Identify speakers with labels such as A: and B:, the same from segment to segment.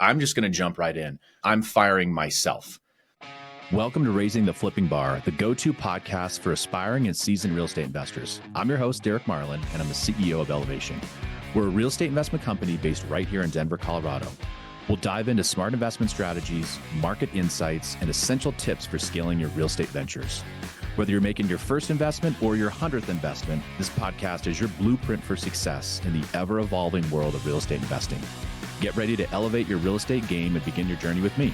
A: I'm just going to jump right in. I'm firing myself. Welcome to Raising the Flipping Bar, the go-to podcast for aspiring and seasoned real estate investors. I'm your host, Derek Marlin, and I'm the CEO of Elevation. We're a real estate investment company based right here in Denver, Colorado. We'll dive into smart investment strategies, market insights, and essential tips for scaling your real estate ventures. Whether you're making your first investment or your 100th investment, this podcast is your blueprint for success in the ever-evolving world of real estate investing. Get ready to elevate your real estate game and begin your journey with me.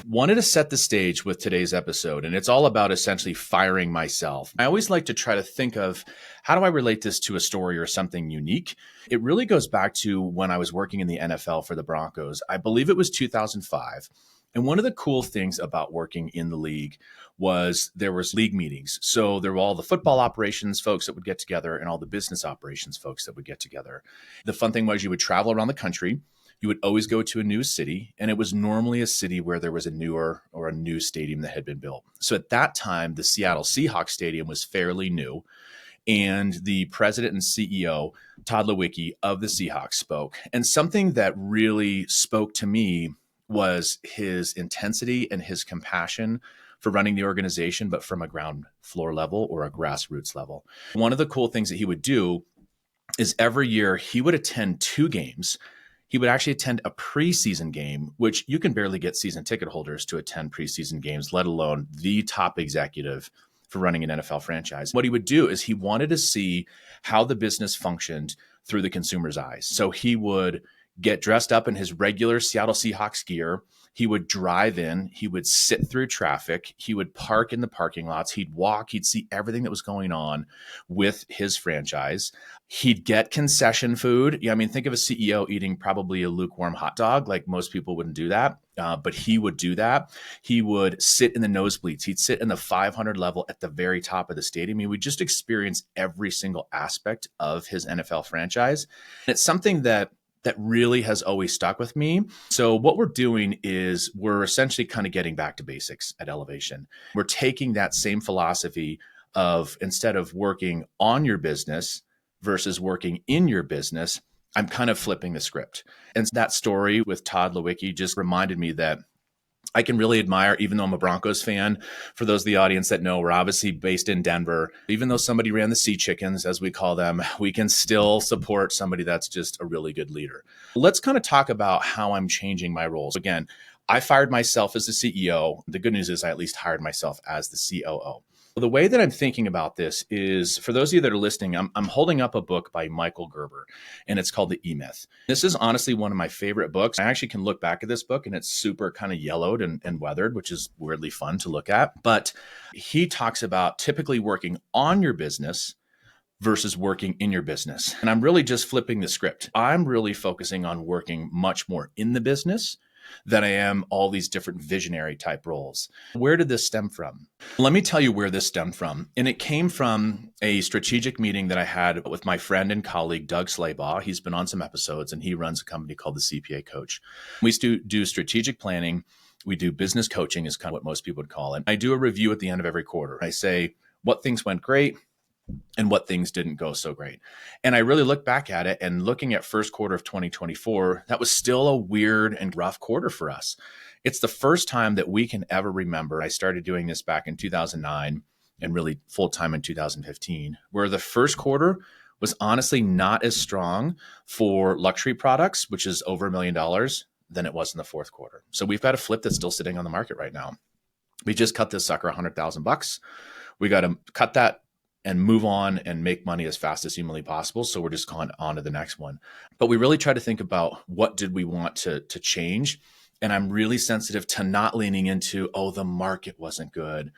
A: Wanted to set the stage with today's episode, and it's all about essentially firing myself. I always like to try to think of how do I relate this to a story or something unique. It really goes back to when I was working in the NFL for the Broncos. I believe it was 2005. And one of the cool things about working in the league was there was league meetings. So there were all the football operations folks that would get together and all the business operations folks that would get together. The fun thing was you would travel around the country. You would always go to a new city, and it was normally a city where there was a newer or a new stadium that had been built. So at that time, the Seattle Seahawks stadium was fairly new, and the president and CEO, Todd Lewicki of the Seahawks, spoke. And something that really spoke to me was his intensity and his compassion for running the organization, but from a ground floor level or a grassroots level. One of the cool things that he would do is every year he would attend 2 games. He would actually attend a preseason game, which you can barely get season ticket holders to attend preseason games, let alone the top executive for running an NFL franchise. What he would do is he wanted to see how the business functioned through the consumer's eyes. So he would get dressed up in his regular Seattle Seahawks gear. He would drive in, he would sit through traffic, he would park in the parking lots, he'd walk, he'd see everything that was going on with his franchise. He'd get concession food. Yeah, I mean, think of a CEO eating probably a lukewarm hot dog. Like most people wouldn't do that, but he would do that. He would sit in the nosebleeds. He'd sit in the 500 level at the very top of the stadium. He would just experience every single aspect of his NFL franchise. And it's something that really has always stuck with me. So what we're doing is we're essentially kind of getting back to basics at Elevation. We're taking that same philosophy of instead of working on your business versus working in your business, I'm kind of flipping the script. And that story with Todd Lewicki just reminded me that I can really admire, even though I'm a Broncos fan, for those of the audience that know, we're obviously based in Denver. Even though somebody ran the Sea Chickens, as we call them, we can still support somebody that's just a really good leader. Let's kind of talk about how I'm changing my roles. Again, I fired myself as the CEO. The good news is I at least hired myself as the COO. The way that I'm thinking about this is, for those of you that are listening, I'm holding up a book by Michael Gerber, and it's called The E-Myth. This is honestly one of my favorite books. I actually can look back at this book, and it's super kind of yellowed and weathered, which is weirdly fun to look at. But he talks about typically working on your business versus working in your business. And I'm really just flipping the script. I'm really focusing on working much more in the business than I am all these different visionary type roles. Where did this stem from? Let me tell you where this stemmed from. And it came from a strategic meeting that I had with my friend and colleague, Doug Slaybaugh. He's been on some episodes and he runs a company called the CPA Coach. We do strategic planning. We do business coaching is kind of what most people would call it. I do a review at the end of every quarter. I say what things went great and what things didn't go so great. And I really look back at it, and looking at first quarter of 2024, that was still a weird and rough quarter for us. It's the first time that we can ever remember. I started doing this back in 2009 and really full time in 2015, where the first quarter was honestly not as strong for luxury products, which is over $1 million, than it was in the fourth quarter. So we've got a flip that's still sitting on the market right now. We just cut this sucker $100,000. We got to cut that and move on and make money as fast as humanly possible. So we're just going on to the next one. But we really try to think about what did we want to change. And I'm really sensitive to not leaning into, oh, the market wasn't good.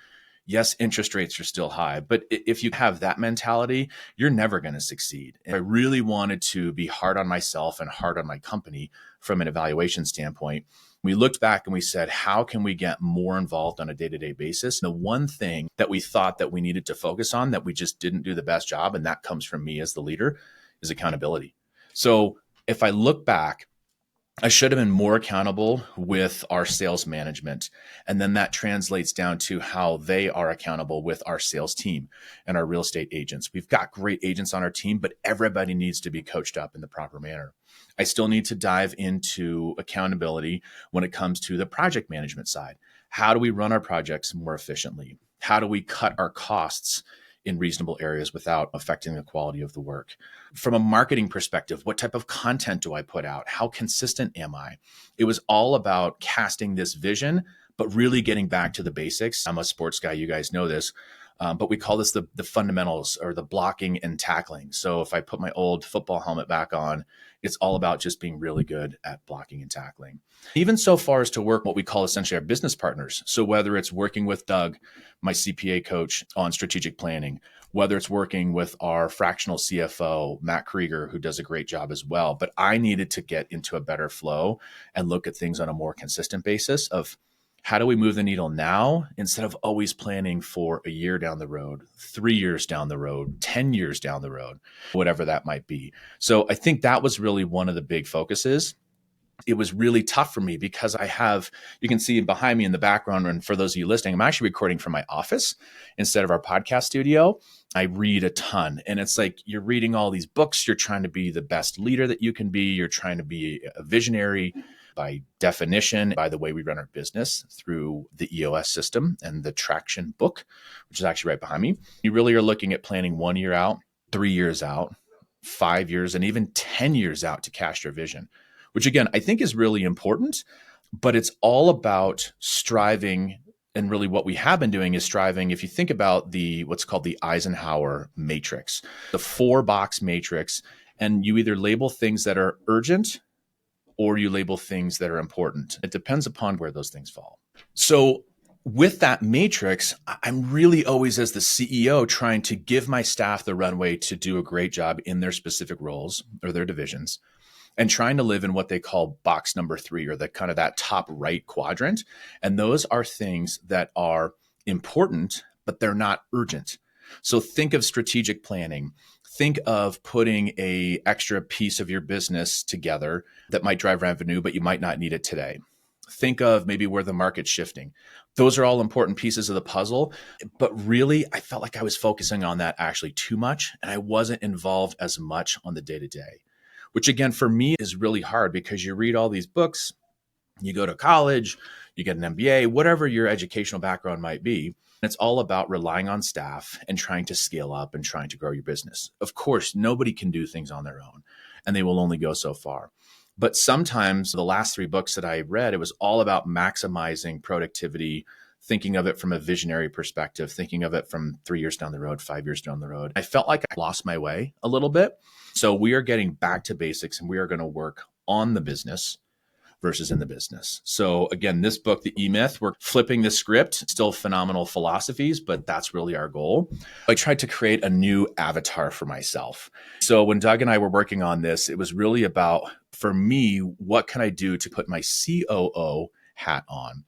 A: Yes, interest rates are still high. But if you have that mentality, you're never going to succeed. And I really wanted to be hard on myself and hard on my company from an evaluation standpoint. We looked back and we said, how can we get more involved on a day-to-day basis? And the one thing that we thought that we needed to focus on that we just didn't do the best job, and that comes from me as the leader, is accountability. So if I look back, I should have been more accountable with our sales management. And then that translates down to how they are accountable with our sales team and our real estate agents. We've got great agents on our team, but everybody needs to be coached up in the proper manner. I still need to dive into accountability when it comes to the project management side. How do we run our projects more efficiently? How do we cut our costs in reasonable areas without affecting the quality of the work? From a marketing perspective, what type of content do I put out? How consistent am I? It was all about casting this vision, but really getting back to the basics. I'm a sports guy, you guys know this. But we call this the fundamentals, or the blocking and tackling. So if I put my old football helmet back on, it's all about just being really good at blocking and tackling. Even so far as to work what we call essentially our business partners. So whether it's working with Doug, my CPA coach, on strategic planning, whether it's working with our fractional CFO, Matt Krieger, who does a great job as well. But I needed to get into a better flow and look at things on a more consistent basis of, how do we move the needle now instead of always planning for a year down the road, 3 years down the road, 10 years down the road, whatever that might be. So I think that was really one of the big focuses. It was really tough for me because you can see behind me in the background, and for those of you listening, I'm actually recording from my office instead of our podcast studio. I read a ton, and it's like you're reading all these books. You're trying to be the best leader that you can be. You're trying to be a visionary by definition, by the way we run our business through the EOS system and the traction book, which is actually right behind me. You really are looking at planning 1 year out, 3 years out, 5 years, and even 10 years out to cast your vision, which again, I think is really important, but it's all about striving. And really what we have been doing is striving. If you think about what's called the Eisenhower matrix, the 4-box matrix, and you either label things that are urgent or you label things that are important. It depends upon where those things fall. So with that matrix, I'm really always, as the CEO, trying to give my staff the runway to do a great job in their specific roles or their divisions, and trying to live in what they call box number 3, or the kind of that top right quadrant. And those are things that are important, but they're not urgent. So think of strategic planning. Think of putting a extra piece of your business together that might drive revenue, but you might not need it today. Think of maybe where the market's shifting. Those are all important pieces of the puzzle. But really, I felt like I was focusing on that actually too much, and I wasn't involved as much on the day-to-day, which again, for me is really hard because you read all these books, you go to college, you get an MBA, whatever your educational background might be. It's all about relying on staff and trying to scale up and trying to grow your business. Of course, nobody can do things on their own, and they will only go so far. But sometimes the last 3 books that I read, it was all about maximizing productivity, thinking of it from a visionary perspective, thinking of it from 3 years down the road, 5 years down the road. I felt like I lost my way a little bit. So we are getting back to basics, and we are going to work on the business versus in the business. So again, this book, The E-Myth, we're flipping the script, still phenomenal philosophies, but that's really our goal. I tried to create a new avatar for myself. So when Doug and I were working on this, it was really about, for me, what can I do to put my COO hat on?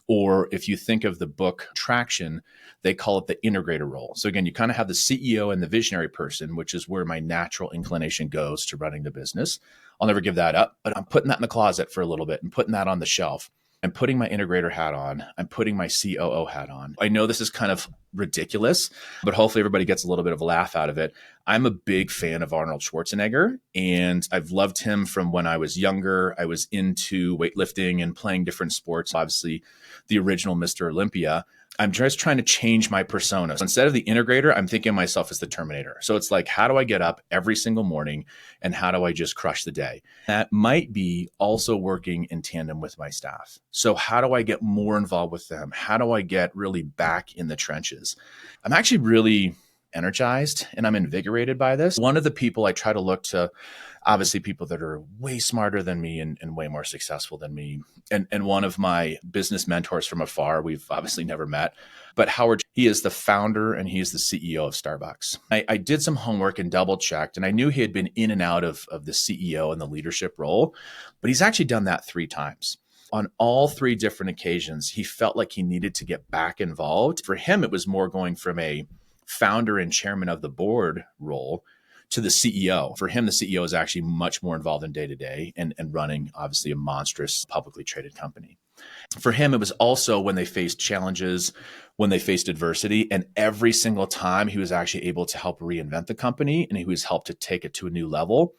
A: Or if you think of the book Traction, they call it the integrator role. So again, you kind of have the CEO and the visionary person, which is where my natural inclination goes to running the business. I'll never give that up, but I'm putting that in the closet for a little bit and putting that on the shelf. I'm putting my integrator hat on. I'm putting my COO hat on. I know this is kind of ridiculous, but hopefully everybody gets a little bit of a laugh out of it. I'm a big fan of Arnold Schwarzenegger, and I've loved him from when I was younger. I was into weightlifting and playing different sports, obviously the original Mr. Olympia. I'm just trying to change my persona. So instead of the integrator, I'm thinking of myself as the Terminator. So it's like, how do I get up every single morning and how do I just crush the day? That might be also working in tandem with my staff. So how do I get more involved with them? How do I get really back in the trenches? I'm actually really energized and I'm invigorated by this. One of the people I try to look to, obviously people that are way smarter than me and way more successful than me. And one of my business mentors from afar, we've obviously never met, but Howard, he is the founder and he is the CEO of Starbucks. I did some homework and double checked, and I knew he had been in and out of the CEO and the leadership role, but he's actually done that 3 times. On all 3 different occasions, he felt like he needed to get back involved. For him, it was more going from a founder and chairman of the board role to the CEO. For him, the CEO is actually much more involved in day to day and running, obviously, a monstrous publicly traded company. For him, it was also when they faced challenges, when they faced adversity, and every single time he was actually able to help reinvent the company, and he was helped to take it to a new level,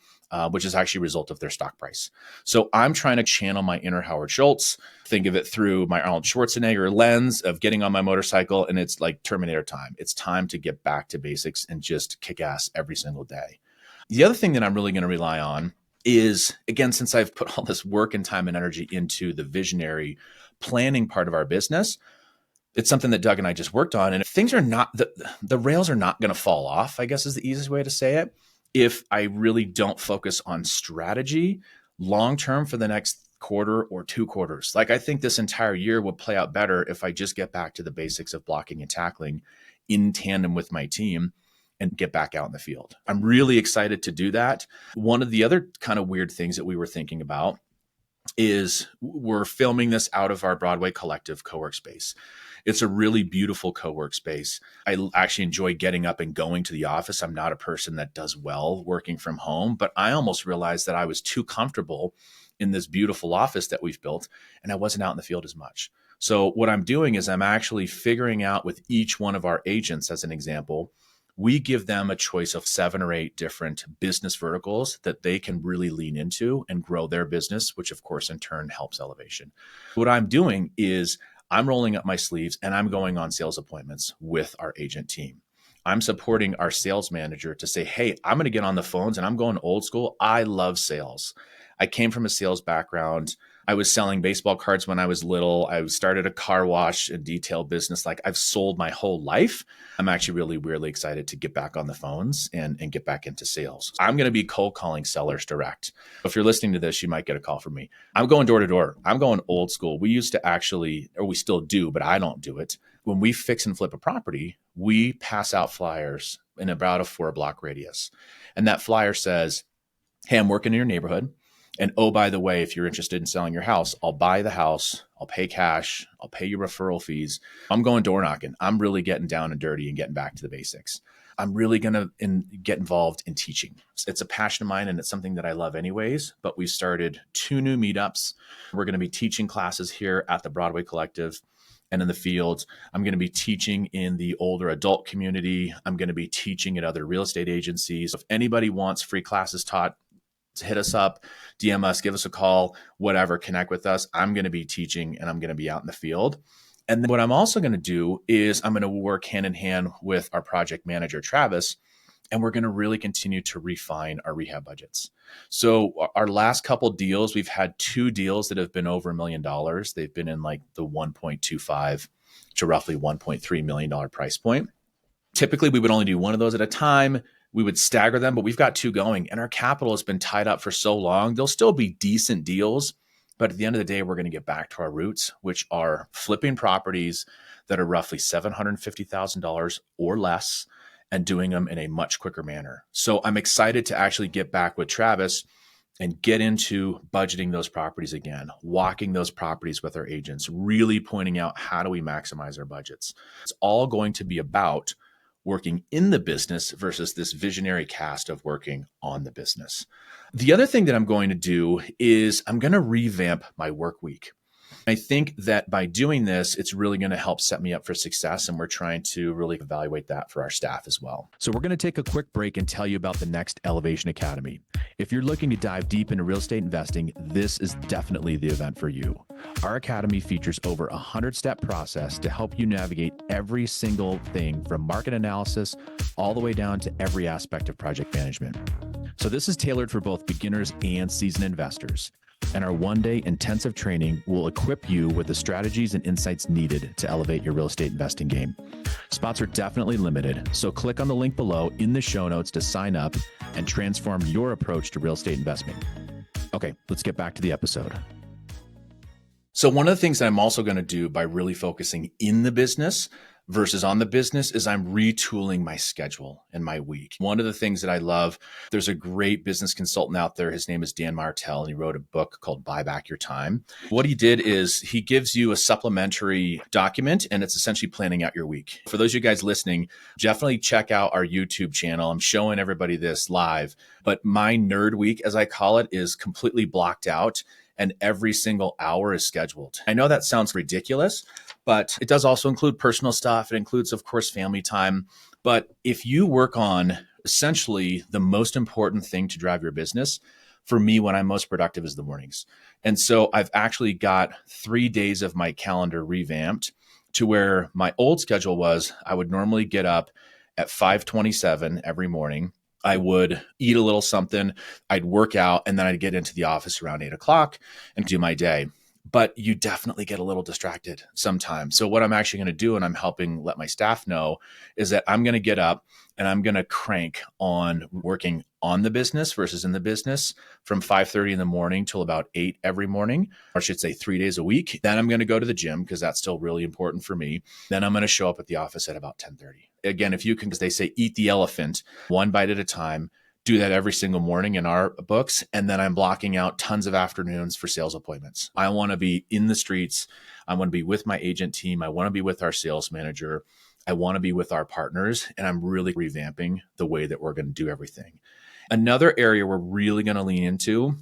A: which is actually a result of their stock price. So I'm trying to channel my inner Howard Schultz, think of it through my Arnold Schwarzenegger lens of getting on my motorcycle, and it's like Terminator time. It's time to get back to basics and just kick ass every single day. The other thing that I'm really going to rely on is, again, since I've put all this work and time and energy into the visionary planning part of our business, it's something that Doug and I just worked on. And things are not, the rails are not going to fall off, I guess is the easiest way to say it, if I really don't focus on strategy long-term for the next quarter or 2 quarters. Like, I think this entire year will play out better if I just get back to the basics of blocking and tackling in tandem with my team and get back out in the field. I'm really excited to do that. One of the other kind of weird things that we were thinking about is we're filming this out of our Broadway Collective co-work space. It's a really beautiful co-work space. I actually enjoy getting up and going to the office. I'm not a person that does well working from home, but I almost realized that I was too comfortable in this beautiful office that we've built, and I wasn't out in the field as much. So what I'm doing is I'm actually figuring out with each one of our agents, as an example, we give them a choice of 7 or 8 different business verticals that they can really lean into and grow their business, which of course in turn helps elevation. What I'm doing is I'm rolling up my sleeves and I'm going on sales appointments with our agent team. I'm supporting our sales manager to say, hey, I'm going to get on the phones and I'm going old school. I love sales. I came from a sales background. I was selling baseball cards when I was little. I started a car wash and detail business. Like, I've sold my whole life. I'm actually really weirdly excited to get back on the phones and get back into sales. I'm going to be cold calling sellers direct. If you're listening to this, you might get a call from me. I'm going door to door. I'm going old school. We used to actually, or we still do, but I don't do it. When we fix and flip a property, we pass out flyers in about a 4-block radius. And that flyer says, hey, I'm working in your neighborhood. And oh, by the way, if you're interested in selling your house, I'll buy the house. I'll pay cash. I'll pay you referral fees. I'm going door knocking. I'm really getting down and dirty and getting back to the basics. I'm really going to get involved in teaching. It's a passion of mine and it's something that I love anyways, but we've started 2 new meetups. We're going to be teaching classes here at the Broadway Collective and in the field. I'm going to be teaching in the older adult community. I'm going to be teaching at other real estate agencies. If anybody wants free classes taught, hit us up, DM us, give us a call, whatever, connect with us. I'm going to be teaching and I'm going to be out in the field. And then what I'm also going to do is I'm going to work hand in hand with our project manager, Travis, and we're going to really continue to refine our rehab budgets. So our last couple deals, we've had 2 deals that have been over $1 million. They've been in like the 1.25 to roughly $1.3 million price point. Typically, we would only do 1 of those at a time. We would stagger them, but we've got 2 going and our capital has been tied up for so long. They'll still be decent deals, but at the end of the day, we're going to get back to our roots, which are flipping properties that are roughly $750,000 or less and doing them in a much quicker manner. So I'm excited to actually get back with Travis and get into budgeting those properties again, walking those properties with our agents, really pointing out how do we maximize our budgets. It's all going to be about working in the business versus this visionary cast of working on the business. The other thing that I'm going to do is I'm going to revamp my work week. I think that by doing this, it's really going to help set me up for success. And we're trying to really evaluate that for our staff as well. So we're going to take a quick break and tell you about the next Elevation Academy. If you're looking to dive deep into real estate investing, this is definitely the event for you. Our academy features over a 100-step process to help you navigate every single thing from market analysis all the way down to every aspect of project management. So this is tailored for both beginners and seasoned investors. And our 1-day intensive training will equip you with the strategies and insights needed to elevate your real estate investing game. Spots are definitely limited, so click on the link below in the show notes to sign up and transform your approach to real estate investing. Okay, let's get back to the episode. So one of the things that I'm also going to do by really focusing in the business, versus on the business is I'm retooling my schedule and my week. One of the things that I love, there's a great business consultant out there. His name is Dan Martell, and he wrote a book called Buy Back Your Time. What he did is he gives you a supplementary document, and it's essentially planning out your week. For those of you guys listening, definitely check out our YouTube channel. I'm showing everybody this live, but my nerd week, as I call it, is completely blocked out, and every single hour is scheduled. I know that sounds ridiculous, but it does also include personal stuff. It includes, of course, family time. But if you work on essentially the most important thing to drive your business, for me, when I'm most productive is the mornings. And so I've actually got 3 days of my calendar revamped to where my old schedule was I would normally get up at 5:27 every morning. I would eat a little something, I'd work out, and then I'd get into the office around 8 o'clock and do my day. But you definitely get a little distracted sometimes. So what I'm actually going to do, and I'm helping let my staff know, is that I'm going to get up and I'm going to crank on working on the business versus in the business from 5:30 in the morning till about 8 every morning, or I should say 3 days a week. Then I'm going to go to the gym because that's still really important for me. Then I'm going to show up at the office at about 10:30. Again, if you can, as they say, eat the elephant one bite at a time, do that every single morning in our books. And then I'm blocking out tons of afternoons for sales appointments. I want to be in the streets. I want to be with my agent team. I want to be with our sales manager. I want to be with our partners. And I'm really revamping the way that we're going to do everything. Another area we're really going to lean into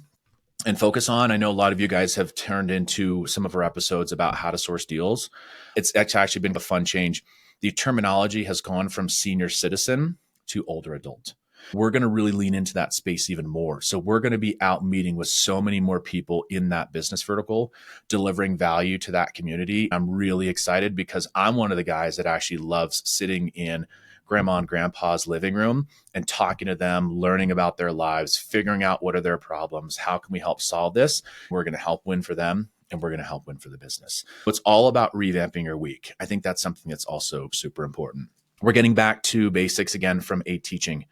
A: and focus on, I know a lot of you guys have turned into some of our episodes about how to source deals. It's actually been a fun change. The terminology has gone from senior citizen to older adult. We're going to really lean into that space even more. So we're going to be out meeting with so many more people in that business vertical, delivering value to that community. I'm really excited because I'm one of the guys that actually loves sitting in grandma and grandpa's living room and talking to them, learning about their lives, figuring out what are their problems, how can we help solve this? We're going to help win for them, and we're going to help win for the business. It's all about revamping your week. I think that's something that's also super important. We're getting back to basics again from a teaching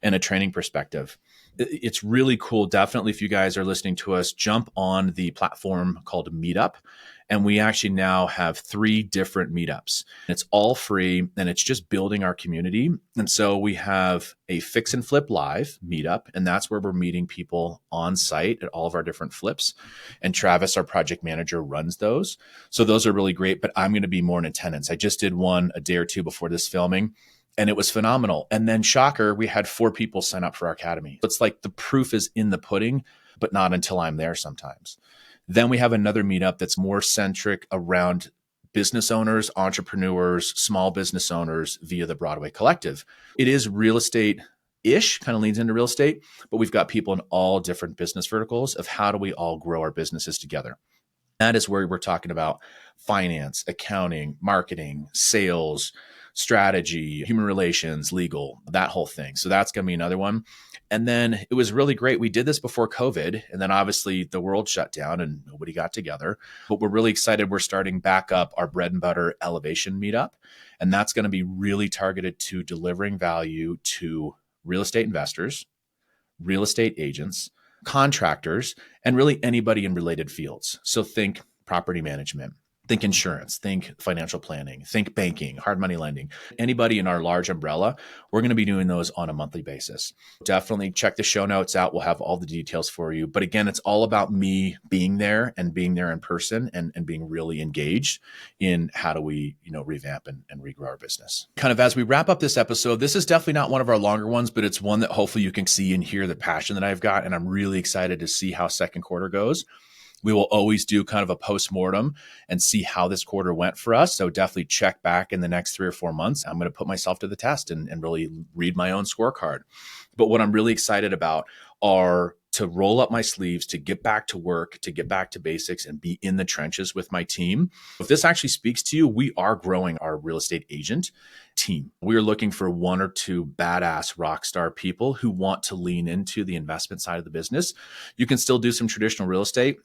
A: and a training perspective. It's really cool. Definitely, if you guys are listening to us, jump on the platform called Meetup. And we actually now have 3 different meetups. It's all free, and it's just building our community. And so we have a Fix and Flip Live meetup, and that's where we're meeting people on site at all of our different flips. And Travis, our project manager, runs those. So those are really great, but I'm going to be more in attendance. I just did one a day or two before this filming, and it was phenomenal. And then shocker, we had 4 people sign up for our academy. It's like the proof is in the pudding, but not until I'm there sometimes. Then we have another meetup that's more centric around business owners, entrepreneurs, small business owners via the Broadway Collective. It is real estate-ish, kind of leans into real estate, but we've got people in all different business verticals of how do we all grow our businesses together. That is where we're talking about finance, accounting, marketing, sales, strategy, human relations, legal, that whole thing. So that's going to be another one. And then it was really great. We did this before COVID, and then obviously the world shut down and nobody got together. But we're really excited. We're starting back up our bread and butter elevation meetup. And that's going to be really targeted to delivering value to real estate investors, real estate agents, contractors, and really anybody in related fields. So think property management, think insurance, think financial planning, think banking, hard money lending, anybody in our large umbrella. We're going to be doing those on a monthly basis. Definitely check the show notes out. We'll have all the details for you. But again, it's all about me being there and being there in person and being really engaged in how do we, revamp and regrow our business. Kind of as we wrap up this episode, this is definitely not one of our longer ones, but it's one that hopefully you can see and hear the passion that I've got. And I'm really excited to see how second quarter goes. We will always do kind of a postmortem and see how this quarter went for us. So definitely check back in the next 3 or 4 months. I'm going to put myself to the test and really read my own scorecard. But what I'm really excited about are to roll up my sleeves, to get back to work, to get back to basics and be in the trenches with my team. If this actually speaks to you, we are growing our real estate agent team. We are looking for 1 or 2 badass rock star people who want to lean into the investment side of the business. You can still do some traditional real estate.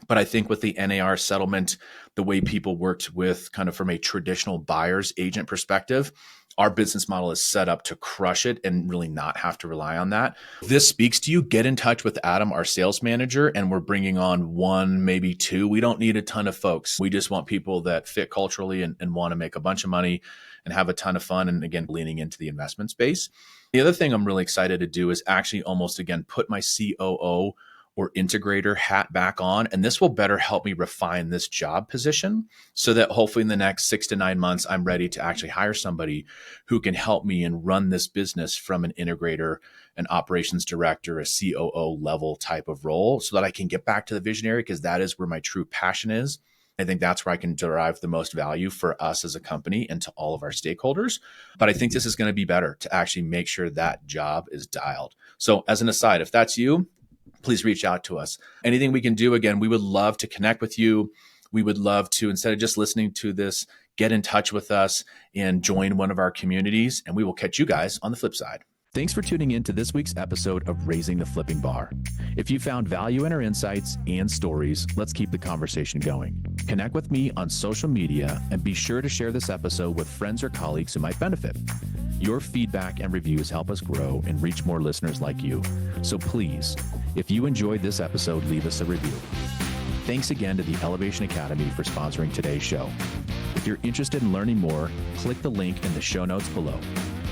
A: But I think with the NAR settlement, the way people worked with kind of from a traditional buyer's agent perspective, Our business model is set up to crush it and really not have to rely on that. If this speaks to you, get in touch with Adam, our sales manager, and we're bringing on one, maybe two. We don't need a ton of folks. We just want people that fit culturally and want to make a bunch of money and have a ton of fun. And again, leaning into the investment space. The other thing I'm really excited to do is actually almost, again, put my COO or integrator hat back on. And this will better help me refine this job position so that hopefully in the next 6 to 9 months, I'm ready to actually hire somebody who can help me and run this business from an integrator, an operations director, a COO level type of role so that I can get back to the visionary, because that is where my true passion is. I think that's where I can derive the most value for us as a company and to all of our stakeholders. But I think this is going to be better to actually make sure that job is dialed. So as an aside, if that's you, please reach out to us. Anything we can do, again, we would love to connect with you. We would love to, instead of just listening to this, get in touch with us and join one of our communities, and we will catch you guys on the flip side. Thanks for tuning in to this week's episode of Raising the Flipping Bar. If you found value in our insights and stories, let's keep the conversation going. Connect with me on social media and be sure to share this episode with friends or colleagues who might benefit. Your feedback and reviews help us grow and reach more listeners like you. So please, if you enjoyed this episode, leave us a review. Thanks again to the Elevation Academy for sponsoring today's show. If you're interested in learning more, click the link in the show notes below.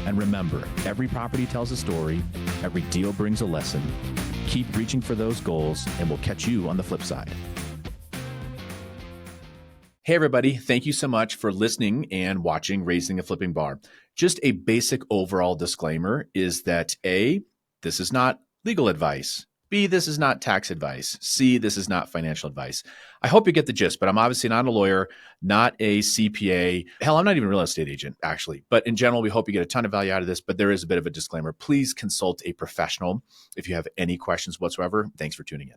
A: And remember, every property tells a story, every deal brings a lesson. Keep reaching for those goals, and we'll catch you on the flip side. Hey, everybody. Thank you so much for listening and watching Raising a Flipping Bar. Just a basic overall disclaimer is that A, this is not legal advice. B, this is not tax advice. C, this is not financial advice. I hope you get the gist, but I'm obviously not a lawyer, not a CPA. Hell, I'm not even a real estate agent, actually. But in general, we hope you get a ton of value out of this, but there is a bit of a disclaimer. Please consult a professional if you have any questions whatsoever. Thanks for tuning in.